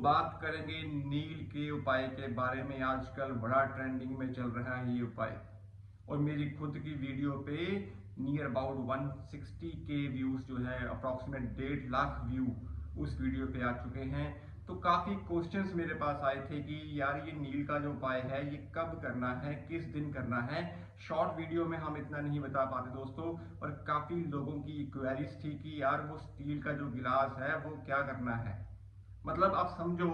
बात करेंगे नील के उपाय के बारे में। आजकल बड़ा ट्रेंडिंग में चल रहा है ये उपाय, और मेरी खुद की वीडियो पे नियर अबाउट 160 के व्यूज जो है, अप्रॉक्सीमेट 1.5 लाख व्यू उस वीडियो पे आ चुके हैं। तो काफी क्वेश्चंस मेरे पास आए थे कि यार ये नील का जो उपाय है ये कब करना है, किस दिन करना है। शॉर्ट वीडियो में हम इतना नहीं बता पाते दोस्तों, और काफी लोगों की क्वेरीज थी कि यार वो स्टील का जो गिलास है वो क्या करना है। मतलब आप समझो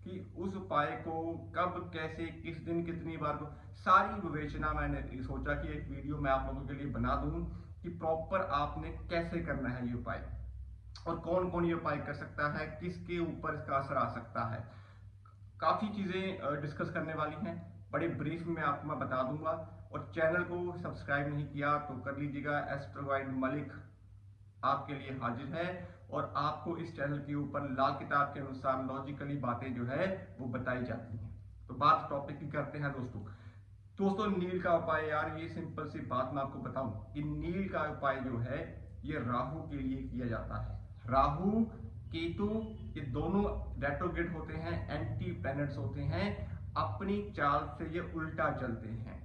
कि उस उपाय को कब, कैसे, किस दिन, कितनी बार को सारी विवेचना मैंने सोचा कि एक वीडियो मैं आप लोगों के लिए बना दूं कि प्रॉपर आपने कैसे करना है ये उपाय, और कौन कौन ये उपाय कर सकता है, किसके ऊपर इसका असर आ सकता है। काफी चीजें डिस्कस करने वाली हैं, बड़े ब्रीफ में आपको मैं बता दूंगा। और चैनल को सब्सक्राइब नहीं किया तो कर लीजिएगा। एस्ट्रो गाइड मलिक आपके लिए हाजिर है, और आपको इस चैनल के ऊपर लाल किताब के अनुसार लॉजिकली बातें जो है वो बताई जाती हैं। तो बात टॉपिक की करते हैं दोस्तों नील का उपाय। यार ये सिंपल सी बात मैं आपको बताऊं कि नील का उपाय जो है ये राहु के लिए किया जाता है। राहु केतु ये दोनों रेट्रोग्रेड होते हैं, एंटी प्लैनेट्स होते हैं। अपनी चाल से ये उल्टा चलते हैं।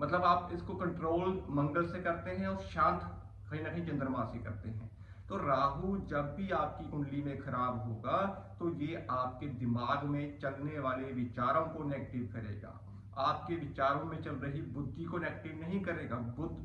मतलब आप इसको कंट्रोल मंगल से करते हैं और शांत कहीं ना कहीं चंद्रमा से करते हैं। तो राहु जब भी आपकी कुंडली में खराब होगा तो ये आपके दिमाग में चलने वाले विचारों को नेगेटिव करेगा। आपके विचारों में चल रही बुद्धि को नेगेटिव नहीं करेगा।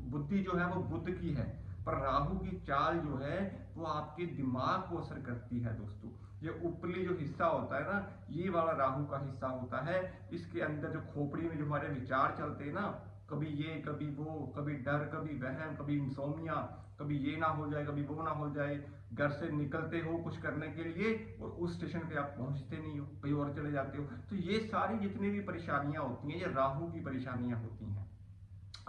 बुद्धि जो है वो बुद्ध की है, पर राहु की चाल जो है वो आपके दिमाग को असर करती है दोस्तों। ये ऊपरी जो हिस्सा होता है ना, ये वाला राहु का हिस्सा होता है। इसके अंदर जो खोपड़ी में जो हमारे विचार चलते हैं ना, कभी ये कभी वो, कभी डर, कभी वहम, कभी इंसोमिया, कभी ये ना हो जाए, कभी वो ना हो जाए। घर से निकलते हो कुछ करने के लिए और उस स्टेशन पे आप पहुंचते नहीं हो, कहीं और चले जाते हो। तो ये सारी जितनी भी परेशानियां होती हैं ये राहु की परेशानियां होती हैं।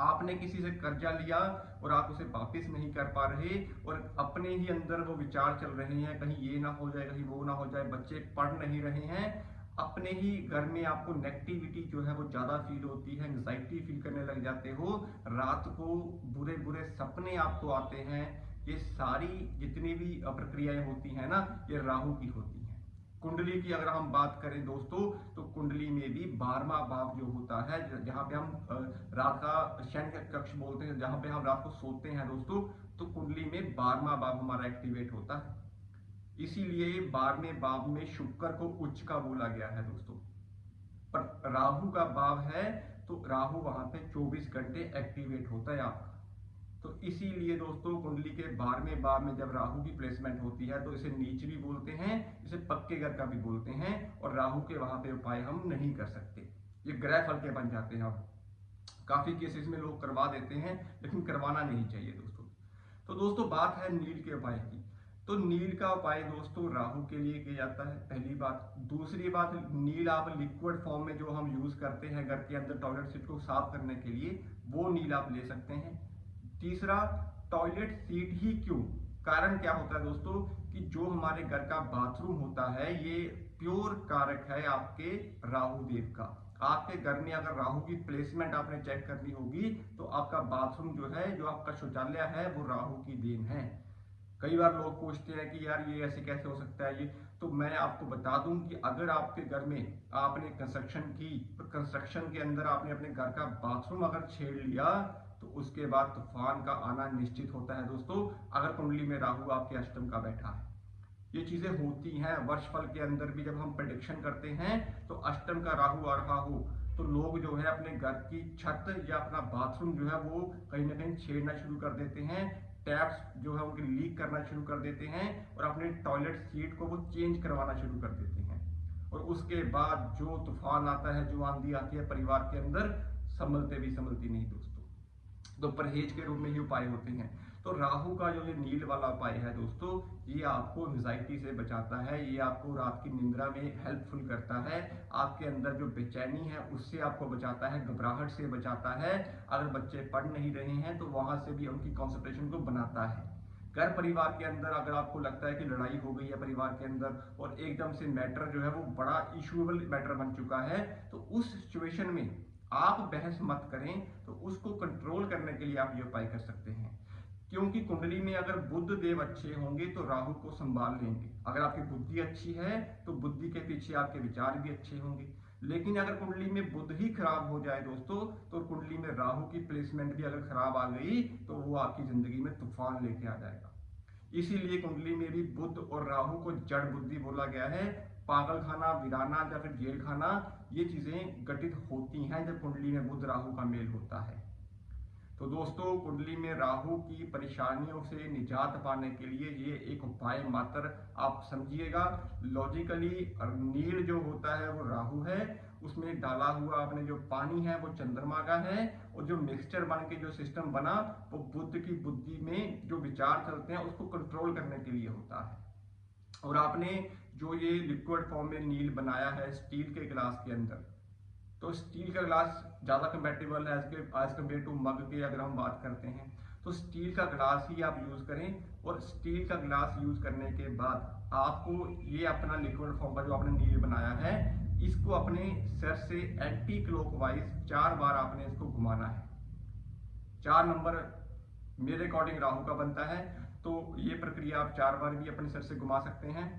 आपने किसी से कर्जा लिया और आप उसे वापस नहीं कर पा रहे, और अपने ही अंदर वो विचार चल रहे हैं, कहीं ये ना हो जाए, कहीं वो ना हो जाए, बच्चे पढ़ नहीं रहे हैं। अपने ही घर में आपको नेगेटिविटी जो है वो ज्यादा फील होती है, एंजाइटी फील करने लग जाते हो, रात को बुरे बुरे सपने आपको आते हैं। ये सारी जितनी भी प्रक्रियाएं होती हैं ना, ये राहु की होती हैं। कुंडली की अगर हम बात करें दोस्तों, तो कुंडली में भी 12वां भाव जो होता है, जहां पे हम रात का शयन कक्ष बोलते हैं, जहां पे हम रात को सोते हैं दोस्तों, तो कुंडली में 12वां भाव हमारा एक्टिवेट होता है। इसीलिए 12वें भाव में शुक्र को उच्च का बोला गया है दोस्तों। पर राहु का भाव है तो राहु वहां पे 24 घंटे एक्टिवेट होता है आपका। तो इसीलिए दोस्तों कुंडली के 12वें भाव में जब राहु की प्लेसमेंट होती है तो इसे नीच भी बोलते हैं, इसे पक्के घर का भी बोलते हैं, और राहु के वहां पे उपाय हम नहीं कर सकते। ये ग्रह फल के बन जाते हैं। अब काफी केसेस में लोग करवा देते हैं, लेकिन करवाना नहीं चाहिए दोस्तों। तो दोस्तों बात है नील के उपाय की। तो नील का उपाय दोस्तों राहु के लिए किया जाता है, पहली बात। दूसरी बात, नील आप लिक्विड फॉर्म में जो हम यूज करते हैं घर के अंदर टॉयलेट सीट को साफ करने के लिए, वो नील आप ले सकते हैं। तीसरा, टॉयलेट सीट ही क्यों, कारण क्या होता है दोस्तों कि जो हमारे घर का बाथरूम होता है ये प्योर कारक है आपके राहु देव का। आपके घर में अगर राहु की प्लेसमेंट आपने चेक करनी होगी तो आपका बाथरूम जो है, जो आपका शौचालय है, वो राहु की देन है। कई बार लोग पूछते हैं कि यार ये ऐसे कैसे हो सकता है ये, तो मैं आपको बता दूं कि अगर आपके घर में आपने कंस्ट्रक्शन की, तो कंस्ट्रक्शन के अंदर आपने अपने घर का बाथरूम अगर छेड़ लिया तो उसके बाद तूफान का आना निश्चित होता है दोस्तों, अगर कुंडली में राहु आपके अष्टम का बैठा है। ये चीजें होती हैं। वर्षफल के अंदर भी जब हम प्रेडिक्शन करते हैं तो अष्टम का राहु आ रहा हो तो लोग जो है अपने घर की छत या अपना बाथरूम जो है वो कहीं ना कहीं छेड़ना शुरू कर देते हैं, टैप्स जो है उनके लीक करना शुरू कर देते हैं, और अपने टॉयलेट सीट को वो चेंज करवाना शुरू कर देते हैं। और उसके बाद जो तूफान आता है, जो आंधी आती है परिवार के अंदर, संभलते भी संभलती नहीं दोस्तों। तो परहेज के रूप में ही उपाय होते हैं। तो राहु का जो ये नील वाला उपाय है दोस्तों, ये आपको एंजाइटी से बचाता है, ये आपको रात की निंद्रा में हेल्पफुल करता है, आपके अंदर जो बेचैनी है उससे आपको बचाता है, घबराहट से बचाता है। अगर बच्चे पढ़ नहीं रहे हैं तो वहां से भी उनकी कॉन्सेंट्रेशन को बनाता है। घर परिवार के अंदर अगर आपको लगता है कि लड़ाई हो गई है परिवार के अंदर और एकदम से मैटर जो है वो बड़ा इशूएबल मैटर बन चुका है, तो उस सिचुएशन में आप बहस मत करें, तो उसको कंट्रोल करने के लिए आप ये उपाय कर सकते हैं। क्योंकि कुंडली में अगर बुध देव अच्छे होंगे तो राहु को संभाल लेंगे। अगर आपकी बुद्धि अच्छी है तो बुद्धि के पीछे आपके विचार भी अच्छे होंगे। लेकिन अगर कुंडली में बुध ही खराब हो जाए दोस्तों, तो कुंडली में राहु की प्लेसमेंट भी अगर खराब आ गई तो वो आपकी जिंदगी में तूफान लेके आ जाएगा। इसीलिए कुंडली में भी बुध और राहु को जड़ बुद्धि बोला गया है। पागल खाना, वीराना या फिर जेल खाना, ये चीजें घटित होती हैं जब कुंडली में बुध राहु का मेल होता है। तो दोस्तों, कुंडली में राहु की परेशानियों से निजात पाने के लिए ये एक उपाय मात्र आप समझिएगा। लॉजिकली नील जो होता है वो राहु है, उसमें डाला हुआ आपने जो पानी है वो चंद्रमा का है, और जो मिक्सचर बन के जो सिस्टम बना वो बुद्ध की बुद्धि में जो विचार चलते हैं उसको कंट्रोल करने के लिए होता है। और आपने जो ये लिक्विड फॉर्म में नील बनाया है स्टील के गिलास के अंदर, तो स्टील का गिलास ज़्यादा कंपेटेबल है एज कम्पेयर टू मग के। अगर हम बात करते हैं तो स्टील का गिलास ही आप यूज़ करें, और स्टील का गिलास यूज़ करने के बाद आपको ये अपना लिक्विड फॉर्म का जो आपने नील बनाया है, इसको अपने सर से एंटी क्लॉकवाइज 4 बार आपने इसको घुमाना है। 4 नंबर मेरे अकॉर्डिंग राहु का बनता है, तो ये प्रक्रिया आप 4 बार भी अपने सर से घुमा सकते हैं।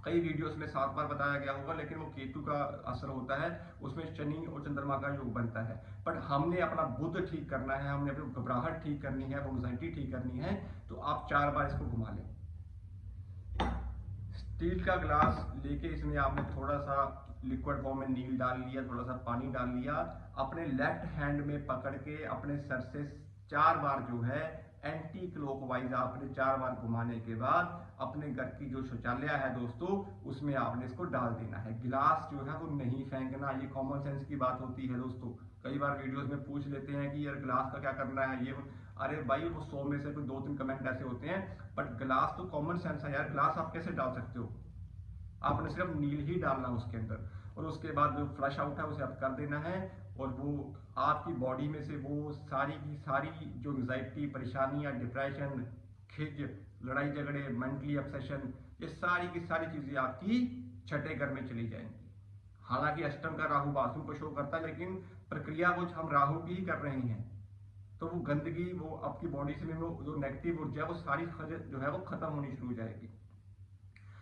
कई वीडियोस में 7 बार बताया गया होगा, लेकिन वो केतु का असर होता है, उसमें शनि और चंद्रमा का योग बनता है। बट हमने अपना बुध ठीक करना है, हमने अपनी घबराहट ठीक करनी है, वो एंजाइटी ठीक करनी है, तो आप 4 बार इसको घुमा लें। स्टील का ग्लास लेके इसमें आपने थोड़ा सा लिक्विड फॉर्म में नील डाल लिया, थोड़ा सा पानी डाल लिया, अपने लेफ्ट हैंड में पकड़ के अपने सर से 4 बार जो है एंटी क्लॉकवाइज आपने 4 बार घुमाने के बाद अपने घर की जो शौचालय है दोस्तों, उसमें आपने इसको डाल देना है। गिलास जो है वो नहीं फेंकना, ये कॉमन सेंस की बात होती है दोस्तों। कई बार वीडियोस में पूछ लेते हैं कि यार गिलास का क्या करना है ये, अरे भाई वो 100 में से कोई 2-3 कमेंट ऐसे होते हैं, बट गिलास तो कॉमन सेंस है यार। गिलास आप कैसे डाल सकते हो? आपने सिर्फ नील ही डालना उसके अंदर, और उसके बाद जो फ्लश आउट है उसे आप कर देना है, और वो आपकी बॉडी में से वो सारी की सारी जो एंजाइटी, परेशानियां, डिप्रेशन, खिज, लड़ाई झगड़े, मेंटली ऑब्सेशन, ये सारी की सारी चीजें आपकी छठे घर में चली जाएंगी। हालांकि अष्टम का राहु वास्तु को शो करता है, लेकिन प्रक्रिया वो हम राहु की ही कर रहे हैं, तो वो गंदगी, वो आपकी बॉडी से में वो जो नेगेटिव ऊर्जा वो सारी जो है वो खत्म होनी शुरू हो जाएगी।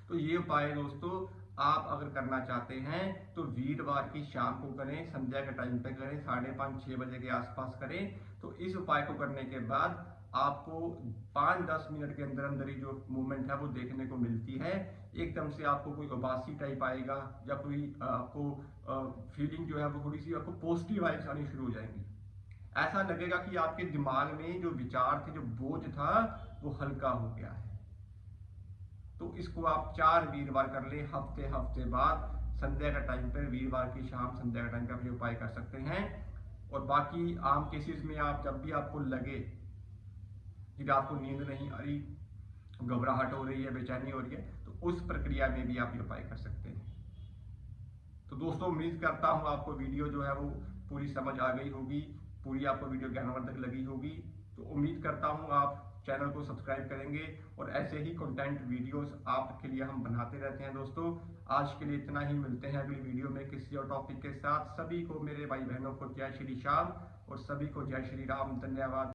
तो ये उपाय दोस्तों आप अगर करना चाहते हैं तो वीरवार की शाम को करें, संध्या के टाइम पे करें, 5:30-6 बजे के आसपास करें। तो इस उपाय को करने के बाद आपको 5-10 मिनट के अंदर अंदर ही जो मूवमेंट है वो देखने को मिलती है। एकदम से आपको कोई उबासी टाइप आएगा, या कोई आपको फीलिंग जो है वो थोड़ी सी आपको पॉजिटिव वाइब्स आनी शुरू हो जाएंगी। ऐसा लगेगा कि आपके दिमाग में जो विचार थे, जो बोझ था, वो हल्का हो गया है। तो इसको आप 4 वीरवार कर ले, हफ्ते बाद संध्या का टाइम पर, वीरवार की शाम संध्या का टाइम पर ये उपाय कर सकते हैं। और बाकी आम केसेस में आप जब भी आपको लगे कि रात को नींद नहीं आ रही, घबराहट हो रही है, बेचैनी हो रही है, तो उस प्रक्रिया में भी आप ये उपाय कर सकते हैं। तो दोस्तों, उम्मीद करता हूँ आपको वीडियो जो है वो पूरी समझ आ गई होगी, पूरी आपको वीडियो ज्ञानवर्धक लगी होगी। तो उम्मीद करता हूँ आप चैनल को सब्सक्राइब करेंगे, और ऐसे ही कंटेंट वीडियोस आपके लिए हम बनाते रहते हैं दोस्तों। आज के लिए इतना ही, मिलते हैं अगली वीडियो में किसी और टॉपिक के साथ। सभी को, मेरे भाई बहनों को जय श्री श्याम, और सभी को जय श्री राम। धन्यवाद।